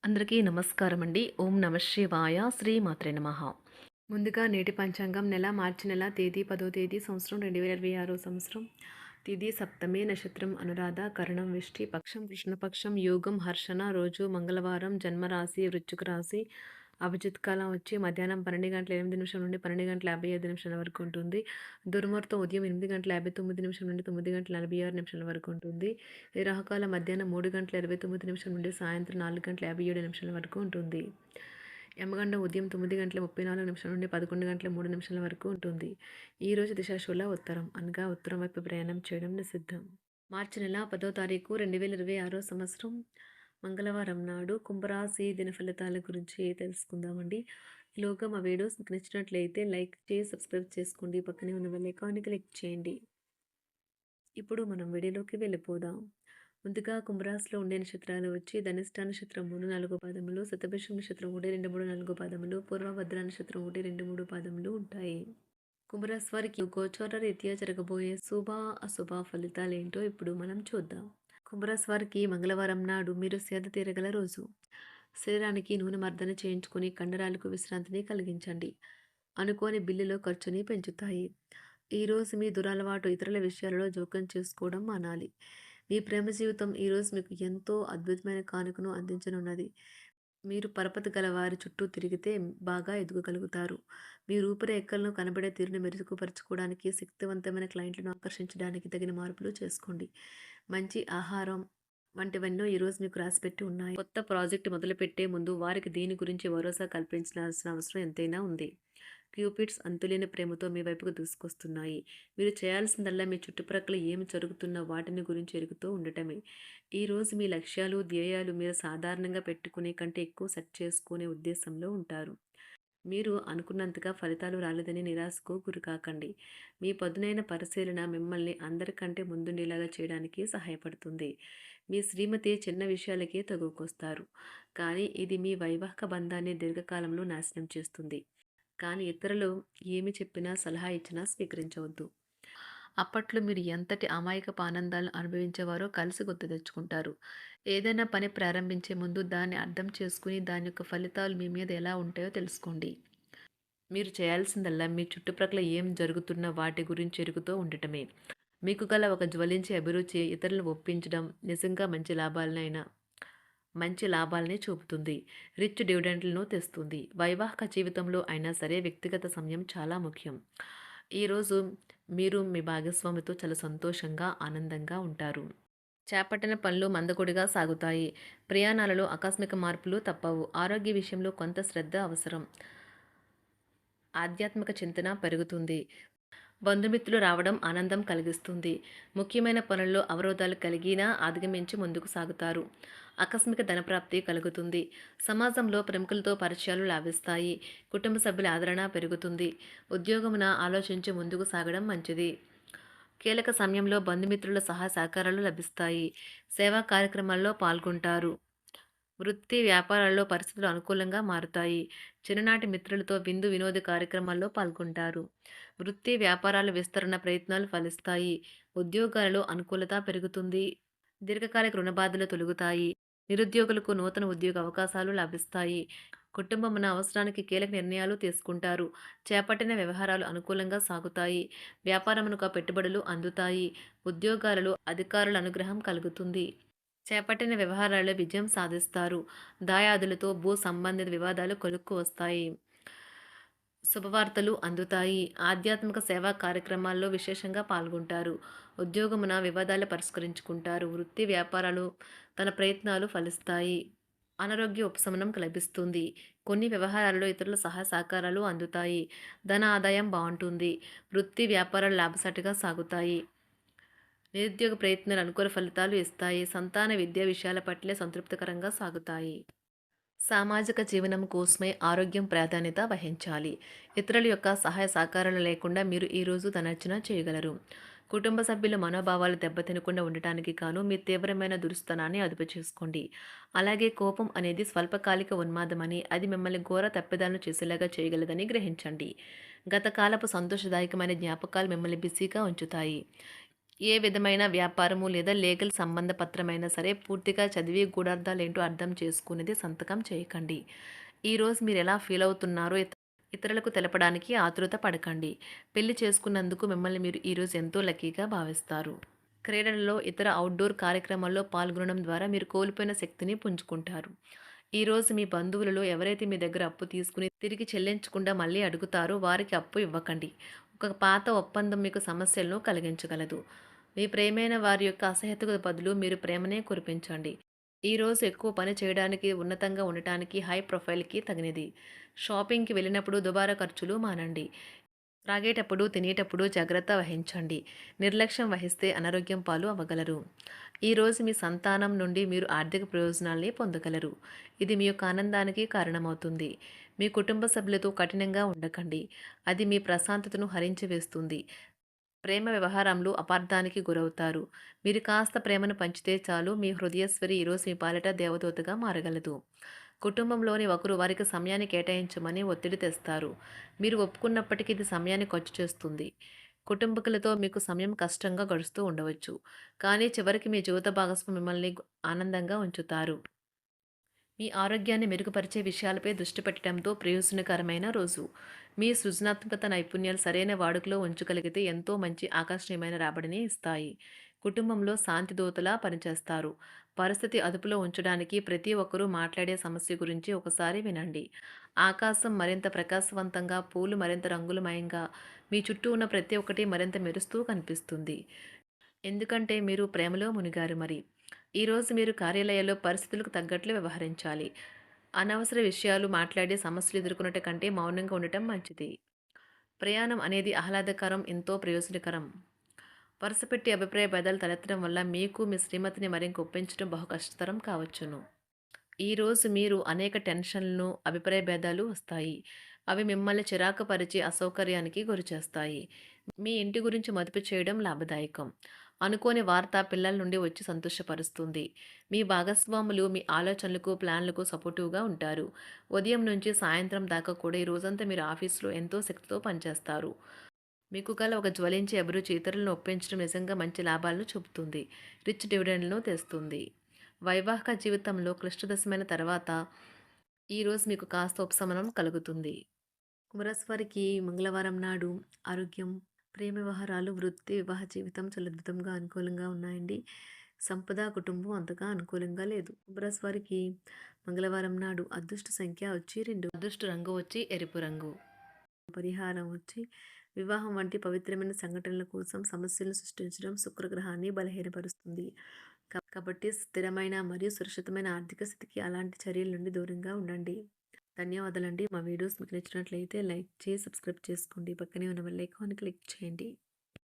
అందరికీ నమస్కారం అండి. ఓం నమ శివాయ. శ్రీమాత్రే నమః. ముందుగా నేటి పంచాంగం మార్చి నెల తేదీ 10వ తేదీ సంవత్సరం 2026 సంవత్సరం. తిథి సప్తమి, నక్షత్రం అనురాధ, కరణం విష్టి, పక్షం కృష్ణపక్షం, యోగం హర్షణ, రోజు మంగళవారం, జన్మరాశి వృశ్చిక రాశి. అభిజిత్ కాలం వచ్చి మధ్యాహ్నం 12:08 నుండి 12:55 వరకు ఉంటుంది. దుర్ముహూర్తం ఉదయం 8:59 నుండి 9:46 వరకు ఉంటుంది. ఈ రాహుకాలం మధ్యాహ్నం 3:29 నుండి సాయంత్రం 4:57 వరకు ఉంటుంది. యమగండం ఉదయం 9:34 నుండి 11:03 వరకు ఉంటుంది. ఈరోజు దిశాశూల ఉత్తరం అనగా ఉత్తరం వైపు ప్రయాణం చేయడం నిషిద్ధం. మార్చి నెల 10వ తారీఖు 2026 సంవత్సరం మంగళవారం నాడు కుంభరాశి దిన ఫలితాల గురించి తెలుసుకుందామండి. ఈలోగా మా వీడియోస్ మీకు నచ్చినట్లయితే లైక్ చేసి సబ్స్క్రైబ్ చేసుకోండి. పక్కనే ఉన్న బెల్ ఐకాన్ని క్లిక్ చేయండి. ఇప్పుడు మనం వీడియోలోకి వెళ్ళిపోదాం. ముందుగా కుంభరాశిలో ఉండే నక్షత్రాలు వచ్చి ధనిష్ట నక్షత్రం 3, 4 పాదములు, శతభిషం నక్షత్రం 1, 2, 3, 4 పాదములు, పూర్వభద్ర నక్షత్రం 1, 2, 3 పాదములు ఉంటాయి. కుంభరాశి వారికి గోచార రీత్యా జరగబోయే శుభ అశుభ ఫలితాలు ఏంటో ఇప్పుడు మనం చూద్దాం. కుంభరాశి వారికి మంగళవారం నాడు మీరు సేద తీరగల రోజు. శరీరానికి నూనె మర్దన చేయించుకుని కండరాలకు విశ్రాంతిని కలిగించండి. అనుకోని బిల్లులో ఖర్చుని పెంచుతాయి. ఈరోజు మీ దురలవాటు ఇతరుల విషయాలలో జోక్యం చేసుకోవడం మానాలి. మీ ప్రేమ జీవితం ఈరోజు మీకు ఎంతో అద్భుతమైన కానుకను అందించనున్నది. మీరు పరపతి గల వారి చుట్టూ తిరిగితే బాగా ఎదగగలుగుతారు. మీ రూపురేఖలను కనబడే తీరును మెరుగుపరుచుకోవడానికి, శక్తివంతమైన క్లయింట్లను ఆకర్షించడానికి తగిన మార్పులు చేసుకోండి. మంచి ఆహారం వంటివెన్నో ఈరోజు మీకు రాసిపెట్టి ఉన్నాయి. కొత్త ప్రాజెక్టు మొదలుపెట్టే ముందు వారికి దీని గురించి భరోసా కల్పించాల్సిన అవసరం ఎంతైనా ఉంది. క్యూపిడ్స్ అంతులేని ప్రేమతో మీ వైపుకు దూసుకొస్తున్నాయి. మీరు చేయాల్సిందల్లా మీ చుట్టుప్రక్కల ఏమి జరుగుతున్న వాటిని గురించి ఎరుగుతూ ఉండటమే. ఈరోజు మీ లక్ష్యాలు, ధ్యేయాలు మీరు సాధారణంగా పెట్టుకునే కంటే ఎక్కువ సెట్ చేసుకునే ఉద్దేశంలో ఉంటారు. మీరు అనుకున్నంతగా ఫలితాలు రాలేదని నిరాశకు గురికాకండి. మీ పదునైన పరిశీలన మిమ్మల్ని అందరికంటే ముందుండేలాగా చేయడానికి సహాయపడుతుంది. మీ శ్రీమతి చిన్న విషయాలకే తగువకొస్తారు, కానీ ఇది మీ వైవాహిక బంధాన్ని దీర్ఘకాలంలో నాశనం చేస్తుంది. కానీ ఇతరులు ఏమి చెప్పినా, సలహా ఇచ్చినా స్వీకరించవద్దు. అప్పట్లో మీరు ఎంతటి అమాయకపు ఆనందాలను అనుభవించేవారో కలిసి గుర్తు తెచ్చుకుంటారు. ఏదైనా పని ప్రారంభించే ముందు దాన్ని అర్థం చేసుకుని దాని యొక్క ఫలితాలు మీ మీద ఎలా ఉంటాయో తెలుసుకోండి. మీరు చేయాల్సిందల్లా మీ చుట్టుప్రక్కల ఏం జరుగుతున్న వాటి గురించి ఎరుగుతూ ఉండటమే. మీకు గల ఒక జ్వలించే అభిరుచి ఇతరులను ఒప్పించడం నిజంగా మంచి లాభాలనే చూపుతుంది. రిచ్ డివిడెండ్లను తెస్తుంది. వైవాహిక జీవితంలో అయినా సరే వ్యక్తిగత సమయం చాలా ముఖ్యం. ఈరోజు మీరు మీ భాగస్వామితో చాలా సంతోషంగా, ఆనందంగా ఉంటారు. చేపట్టిన పనులు మందకొడిగా సాగుతాయి. ప్రయాణాలలో ఆకస్మిక మార్పులు తప్పవు. ఆరోగ్య విషయంలో కొంత శ్రద్ధ అవసరం. ఆధ్యాత్మిక చింతన పెరుగుతుంది. బంధుమిత్రులు రావడం ఆనందం కలిగిస్తుంది. ముఖ్యమైన పనుల్లో అవరోధాలు కలిగినా అధిగమించి ముందుకు సాగుతారు. ఆకస్మిక ధనప్రాప్తి కలుగుతుంది. సమాజంలో ప్రముఖులతో పరిచయాలు లాభిస్తాయి. కుటుంబ సభ్యుల ఆదరణ పెరుగుతుంది. ఉద్యోగమున ఆలోచించి ముందుకు సాగడం మంచిది. కీలక సమయంలో బంధుమిత్రుల సహాయ సహకారాలు లభిస్తాయి. సేవా కార్యక్రమాల్లో పాల్గొంటారు. వృత్తి వ్యాపారాల్లో పరిస్థితులు అనుకూలంగా మారుతాయి. చిన్ననాటి మిత్రులతో విందు వినోద కార్యక్రమాల్లో పాల్గొంటారు. వృత్తి వ్యాపారాల విస్తరణ ప్రయత్నాలు ఫలిస్తాయి. ఉద్యోగాలలో అనుకూలత పెరుగుతుంది. దీర్ఘకాలిక రుణ బాధలు తొలగుతాయి. నిరుద్యోగులకు నూతన ఉద్యోగ అవకాశాలు లభిస్తాయి. కుటుంబమున అవసరానికి కీలక నిర్ణయాలు తీసుకుంటారు. చేపట్టిన వ్యవహారాలు అనుకూలంగా సాగుతాయి. వ్యాపారమునకు పెట్టుబడులు అందుతాయి. ఉద్యోగాలలో అధికారుల అనుగ్రహం కలుగుతుంది. చేపట్టిన వ్యవహారాల్లో విజయం సాధిస్తారు. దాయాదులతో భూ సంబంధిత వివాదాలు కొలుక్కు వస్తాయి. శుభవార్తలు అందుతాయి. ఆధ్యాత్మిక సేవా కార్యక్రమాల్లో విశేషంగా పాల్గొంటారు. ఉద్యోగమున వివాదాలు పరిష్కరించుకుంటారు. వృత్తి వ్యాపారాలు తన ప్రయత్నాలు ఫలిస్తాయి. అనారోగ్య ఉపశమనం లభిస్తుంది. కొన్ని వ్యవహారాల్లో ఇతరుల సహాయ సహకారాలు అందుతాయి. ధన ఆదాయం బాగుంటుంది. వృత్తి వ్యాపారాలు లాభసాటిగా సాగుతాయి. నిరుద్యోగ ప్రయత్నాలు అనుకూల ఫలితాలు ఇస్తాయి. సంతాన విద్యా విషయాల పట్లే సంతృప్తికరంగా సాగుతాయి. సామాజిక జీవనం కోసమే ఆరోగ్యం ప్రాధాన్యత వహించాలి. ఇతరుల యొక్క సహాయ సహకారాలు లేకుండా మీరు ఈరోజు ధనార్జన చేయగలరు. కుటుంబ సభ్యుల మనోభావాలు దెబ్బతినకుండా ఉండటానికి గాను మీ తీవ్రమైన దురుస్తనాన్ని అదుపు చేసుకోండి. అలాగే కోపం అనేది స్వల్పకాలిక ఉన్మాదమని, అది మిమ్మల్ని ఘోర తప్పిదాలను చేసేలాగా చేయగలదని గ్రహించండి. గత కాలపు సంతోషదాయకమైన జ్ఞాపకాలు మిమ్మల్ని బిజీగా ఉంచుతాయి. ఏ విధమైన వ్యాపారము లేదా లీగల్ సంబంధ పత్రమైనా సరే పూర్తిగా చదివి గూఢార్థాలేంటో అర్థం చేసుకునేది సంతకం చేయకండి. ఈరోజు మీరు ఎలా ఫీల్ అవుతున్నారో ఇతరులకు తెలపడానికి ఆతృత పడకండి. పెళ్లి చేసుకున్నందుకు మిమ్మల్ని మీరు ఈరోజు ఎంతో లక్కీగా భావిస్తారు. క్రీడలలో ఇతర అవుట్డోర్ కార్యక్రమాల్లో పాల్గొనడం ద్వారా మీరు కోల్పోయిన శక్తిని పుంజుకుంటారు. ఈరోజు మీ బంధువులలో ఎవరైతే మీ దగ్గర అప్పు తీసుకుని తిరిగి చెల్లించకుండా మళ్ళీ అడుగుతారో వారికి అప్పు ఇవ్వకండి. ఒక పాత ఒప్పందం మీకు సమస్యలను కలిగించగలదు. మీ ప్రేమైన వారి యొక్క అసహ్యతకు బదులు మీరు ప్రేమనే కురిపించండి. ఈరోజు ఎక్కువ పని చేయడానికి, ఉన్నతంగా ఉండటానికి, హై ప్రొఫైల్కి తగినది. షాపింగ్కి వెళ్ళినప్పుడు దుబారా ఖర్చులు మానండి. త్రాగేటప్పుడు, తినేటప్పుడు జాగ్రత్త వహించండి. నిర్లక్ష్యం వహిస్తే అనారోగ్యం పాలు అవ్వగలరు. ఈరోజు మీ సంతానం నుండి మీరు ఆర్థిక ప్రయోజనాల్ని పొందగలరు. ఇది మీ యొక్క ఆనందానికి కారణమవుతుంది. మీ కుటుంబ సభ్యులతో కఠినంగా ఉండకండి. అది మీ ప్రశాంతతను హరించి వేస్తుంది. ప్రేమ వ్యవహారంలో అపార్థానికి గురవుతారు. మీరు కాస్త ప్రేమను పంచితే చాలు మీ హృదయేశ్వరి ఈరోజు మీ పాలిట దేవదూతగా మారగలదు. కుటుంబంలోని ఒకరు వారికి సమయాన్ని కేటాయించమని ఒత్తిడి తెస్తారు. మీరు ఒప్పుకున్నప్పటికీ ఇది సమయాన్ని ఖర్చు చేస్తుంది. కుటుంబకులతో మీకు సమయం కష్టంగా గడుస్తూ ఉండవచ్చు. కానీ చివరికి మీ జీవిత భాగస్వామి మిమ్మల్ని ఆనందంగా ఉంచుతారు. మీ ఆరోగ్యాన్ని మెరుగుపరిచే విషయాలపై దృష్టి పెట్టడంతో ప్రయోజనకరమైన రోజు. మీ సృజనాత్మకత నైపుణ్యాలు సరైన వాడుకలో ఉంచగలిగితే ఎంతో మంచి ఆకర్షణీయమైన రాబడిని ఇస్తాయి. కుటుంబంలో శాంతి దూతలా పనిచేస్తారు. పరిస్థితి అదుపులో ఉంచడానికి ప్రతి ఒక్కరూ మాట్లాడే సమస్య గురించి ఒకసారి వినండి. ఆకాశం మరింత ప్రకాశవంతంగా, పూలు మరింత రంగులమయంగా, మీ చుట్టూ ఉన్న ప్రతి ఒక్కటి మరింత మెరుస్తూ కనిపిస్తుంది. ఎందుకంటే మీరు ప్రేమలో మునిగారు మరి. ఈరోజు మీరు కార్యాలయాల్లో పరిస్థితులకు తగ్గట్లు వ్యవహరించాలి. అనవసర విషయాలు మాట్లాడి సమస్యలు ఎదుర్కొనట కంటే మౌనంగా ఉండటం మంచిది. ప్రయాణం అనేది ఆహ్లాదకరం, ఎంతో ప్రయోజనకరం. వరుసపెట్టి అభిప్రాయ భేదాలు తలెత్తడం వల్ల మీకు మీ శ్రీమతిని మరింక ఒప్పించడం బహు కష్టతరం కావచ్చును. ఈరోజు మీరు అనేక టెన్షన్లను, అభిప్రాయ భేదాలు వస్తాయి. అవి మిమ్మల్ని చిరాకు పరిచి అసౌకర్యానికి గురిచేస్తాయి. మీ ఇంటి గురించి మదుపు చేయడం లాభదాయకం. అనుకోని వార్త పిల్లల నుండి వచ్చి సంతోషపరుస్తుంది. మీ భాగస్వాములు మీ ఆలోచనలకు, ప్లాన్లకు సపోర్టివ్గా ఉంటారు. ఉదయం నుంచి సాయంత్రం దాకా కూడా ఈ రోజంతా మీరు ఆఫీసులో ఎంతో శక్తితో పనిచేస్తారు. మీకు గల ఒక జ్వలించే అభిరుచి ఇతరులను ఒప్పించడం నిజంగా మంచి లాభాలను చూపుతుంది. రిచ్ డివిడెండ్లను తెస్తుంది. వైవాహిక జీవితంలో క్లిష్టదశమైన తర్వాత ఈరోజు మీకు కాస్త ఉపశమనం కలుగుతుంది. కుంభరాశివారికి మంగళవారం నాడు ఆరోగ్యం, ప్రేమ వ్యవహారాలు, వృత్తి, వివాహ జీవితం చాలా అద్భుతంగా అనుకూలంగా ఉన్నాయండి. సంపద, కుటుంబం అంతగా అనుకూలంగా లేదు. కుంభరాశివారికి మంగళవారం నాడు అదృష్ట సంఖ్య వచ్చి 2, అదృష్ట రంగు వచ్చి ఎరుపు రంగు. పరిహారం వచ్చి వివాహం వంటి పవిత్రమైన సంఘటనల కోసం సమస్యలను సృష్టించడం శుక్రగ్రహాన్ని బలహీనపరుస్తుంది. కాబట్టి స్థిరమైన మరియు సురక్షితమైన ఆర్థిక స్థితికి అలాంటి చర్యల నుండి దూరంగా ఉండండి. ధన్యవాదాలండి. మా వీడియోస్ మీకు నచ్చినట్లయితే లైక్ చేసి సబ్స్క్రైబ్ చేసుకోండి. పక్కనే ఉన్న బెల్ ఐకాన్ క్లిక్ చేయండి.